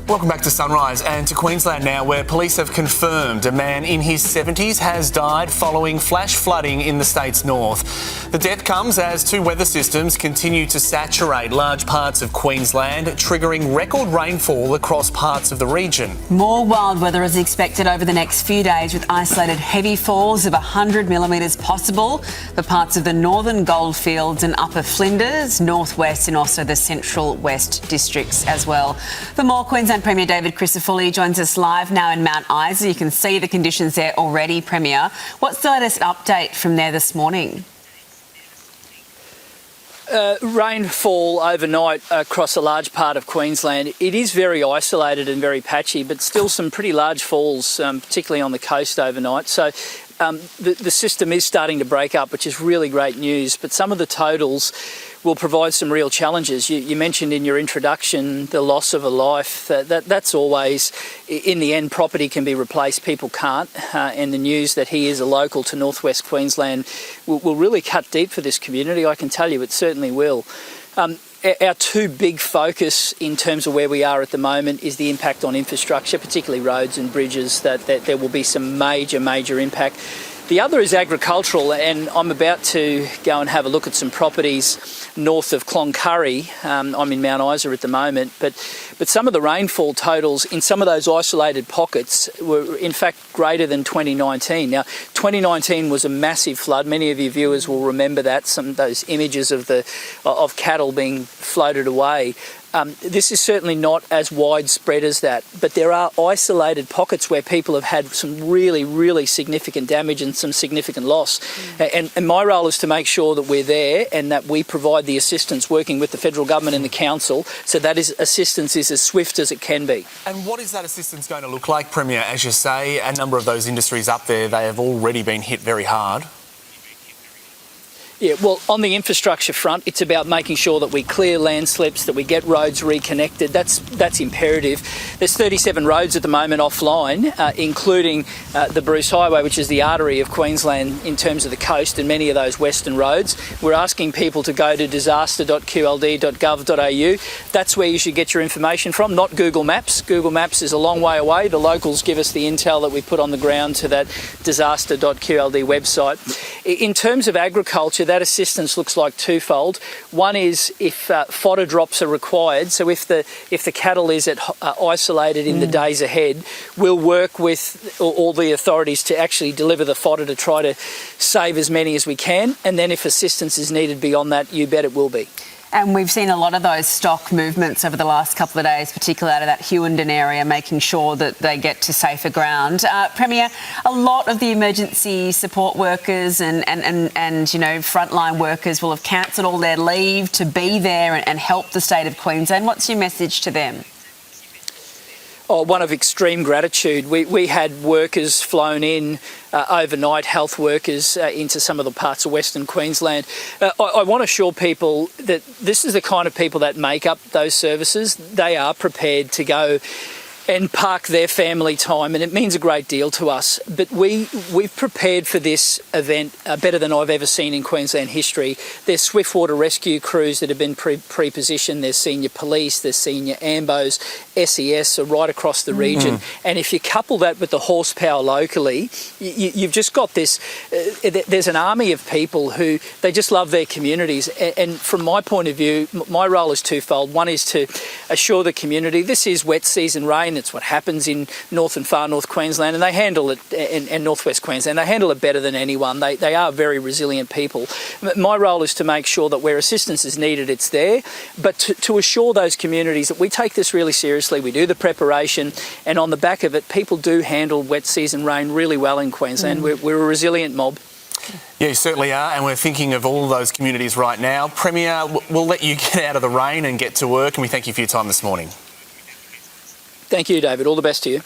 Welcome back to Sunrise and to Queensland now, where police have confirmed a man in his 70s has died following flash flooding in the state's north. The death comes as two weather systems continue to saturate large parts of Queensland, triggering record rainfall across parts of the region. More wild weather is expected over the next few days, with isolated heavy falls of 100 millimetres possible for parts of the northern goldfields and upper Flinders, northwest and also the central west districts as well. For more, Queensland Premier David Crisafulli joins us live now in Mount Isa. You can see the conditions there already, Premier. What's the latest update from there this morning? Rainfall overnight across a large part of Queensland. It is very isolated and very patchy, but still some pretty large falls, particularly on the coast overnight. So the system is starting to break up, which is really great news, but some of the totals will provide some real challenges. You mentioned in your introduction the loss of a life. That's always, in the end, property can be replaced, people can't, and the news that he is a local to northwest Queensland will really cut deep for this community. I can tell you it certainly will. Our two big focus in terms of where we are at the moment is the impact on infrastructure, particularly roads and bridges, that there will be some major impact. The other is agricultural, and I'm about to go and have a look at some properties north of Cloncurry. I'm in Mount Isa at the moment, but some of the rainfall totals in some of those isolated pockets were in fact greater than 2019. Now, 2019 was a massive flood. Many of your viewers will remember that, some of those images of cattle being floated away. This is certainly not as widespread as that, but there are isolated pockets where people have had some really significant damage and some significant loss. And my role is to make sure that we're there and that we provide the assistance working with the federal government and the council, so that assistance is as swift as it can be. And what is that assistance going to look like, Premier? As you say, a number of those industries up there, they have already been hit very hard. Yeah, well, on the infrastructure front, it's about making sure that we clear landslips, that we get roads reconnected. That's imperative. There's 37 roads at the moment offline, including the Bruce Highway, which is the artery of Queensland in terms of the coast, and many of those western roads. We're asking people to go to disaster.qld.gov.au. That's where you should get your information from, not Google Maps. Google Maps is a long way away. The locals give us the intel that we put on the ground to that disaster.qld website. In terms of agriculture, that assistance looks like twofold. One is if fodder drops are required, so if the cattle is isolated in the days ahead, we'll work with all the authorities to actually deliver the fodder to try to save as many as we can, and then if assistance is needed beyond that, you bet it will be. And we've seen a lot of those stock movements over the last couple of days, particularly out of that Hewenden area, making sure that they get to safer ground. Premier, a lot of the emergency support workers and frontline workers will have cancelled all their leave to be there and help the state of Queensland. What's your message to them? Oh, one of extreme gratitude. We had workers flown in overnight, health workers into some of the parts of Western Queensland. I want to assure people that this is the kind of people that make up those services. They are prepared to go and park their family time, and it means a great deal to us. But we've prepared for this event better than I've ever seen in Queensland history. There's swiftwater rescue crews that have been pre-positioned. There's senior police, there's senior AMBOs, SES are right across the region. And if you couple that with the horsepower locally, you've just got this, there's an army of people who, they just love their communities. And from my point of view, my role is twofold. One is to assure the community, this is wet season rain. It's what happens in North and Far North Queensland, and they handle it, and Northwest Queensland, they handle it better than anyone. They are very resilient people. My role is to make sure that where assistance is needed, it's there, but to assure those communities that we take this really seriously, we do the preparation, and on the back of it, people do handle wet season rain really well in Queensland. We're a resilient mob. Yeah, you certainly are, and we're thinking of all of those communities right now. Premier, we'll let you get out of the rain and get to work, and we thank you for your time this morning. Thank you, David. All the best to you.